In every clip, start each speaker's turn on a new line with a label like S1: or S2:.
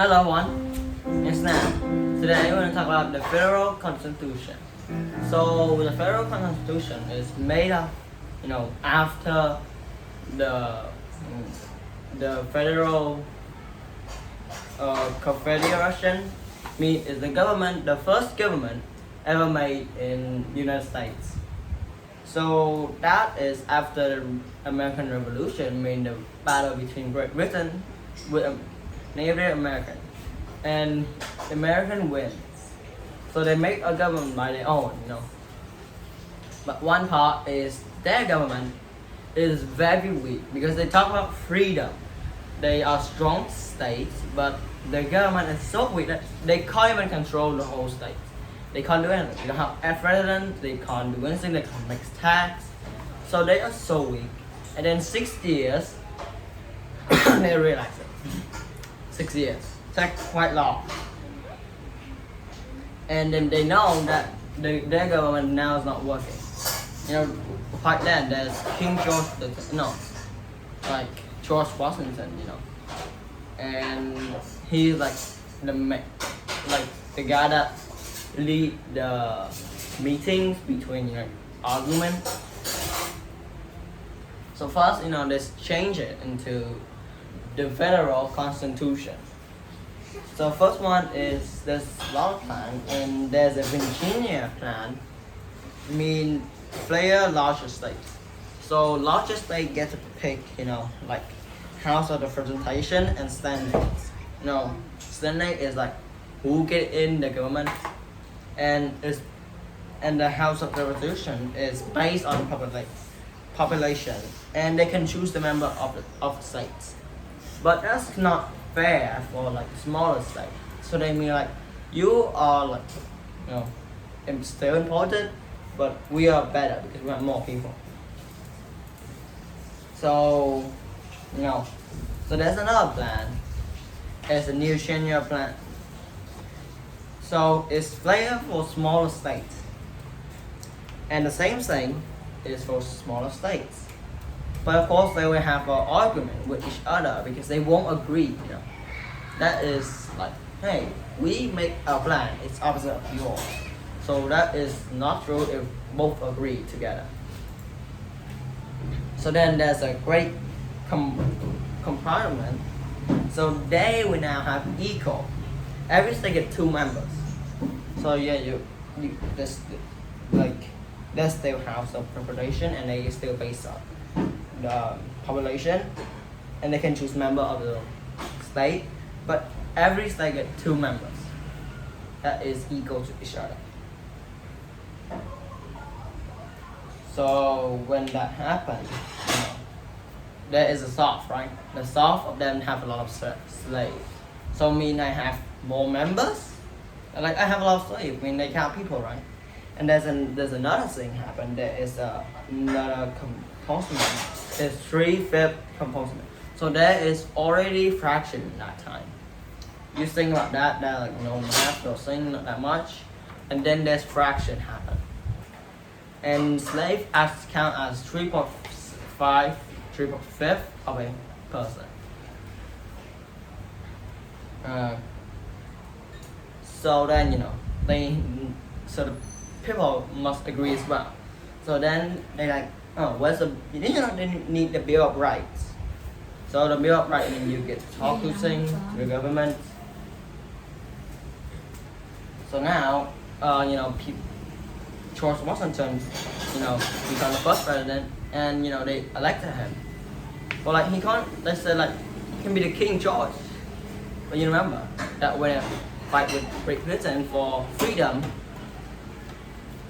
S1: Hello everyone, it's Nam. Today we're going to talk about the Federal Constitution. So the Federal Constitution is made up, after the Federal Confederation is the first government ever made in United States. So that is after the American Revolution, mean the battle between Great Britain with Native American, and American wins. So they make a government by their own, But one part is their government is very weak because they talk about freedom. They are strong states, but their government is so weak that they can't even control the whole state. They can't do anything. They don't have a president, they can't do anything, they can't make tax. So they are so weak. And then 6 years, they realize it. 6 years. That's quite long. And then they know that their government now is not working. Back then there's King George, George Washington, and he's like the guy that lead the meetings between arguments. So first, let's change it into the Federal Constitution. So first one is this law plan, and there's a Virginia plan, player larger states. So larger state get to pick, House of Representation and Senate. Senate is like who get in the government, and the House of Representation is based on population, and they can choose the member of the states. But that's not fair for smaller states. So they mean you are still important, but we are better because we have more people. So so there's another plan. It's a new Virginia plan. So it's fair for smaller states, and the same thing is for smaller states. But of course they will have an argument with each other because they won't agree. That is hey, we make our plan, it's opposite of yours. So that is not true if both agree together. So then there's a great compartment. So they will now have equal. Every state get 2 members. So yeah, there's still House of Representation, and they still based on the population, and they can choose member of the state, but every state get 2 members that is equal to each other. So when that happens, there is a South, right? The South of them have a lot of slaves. So I have more members. I have a lot of slaves. They count people, right? And there's another thing happen. There is another component. It's 3/5 component. So there is already fraction in that time. You think about that no math, no thing, not that much. And then there's fraction happen. And slave count as 3/5 of a person. So then the people must agree as well. So then they they need the Bill of Rights. So the Bill of Rights means you get to talk to things, to the government. So now, George Washington, become the first president, and they elected him. But he can't. They said he can be the King George. But you remember that when they fight with Great Britain for freedom,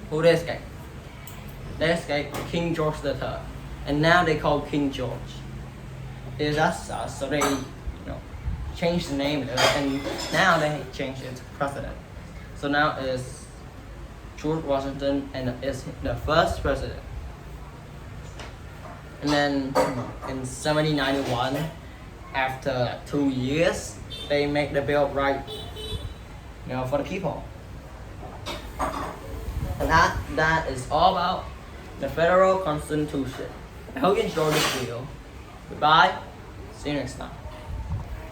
S1: who they escaped? They escaped King George III, and now they call King George. It's us, so they changed the name, and now they changed it to president. So now it's George Washington, and is the first president. And then in 1791, after 2 years, they make the Bill of Rights, for the people. And that is all about the Federal Constitution. I hope you enjoyed this video. Goodbye. See you next time.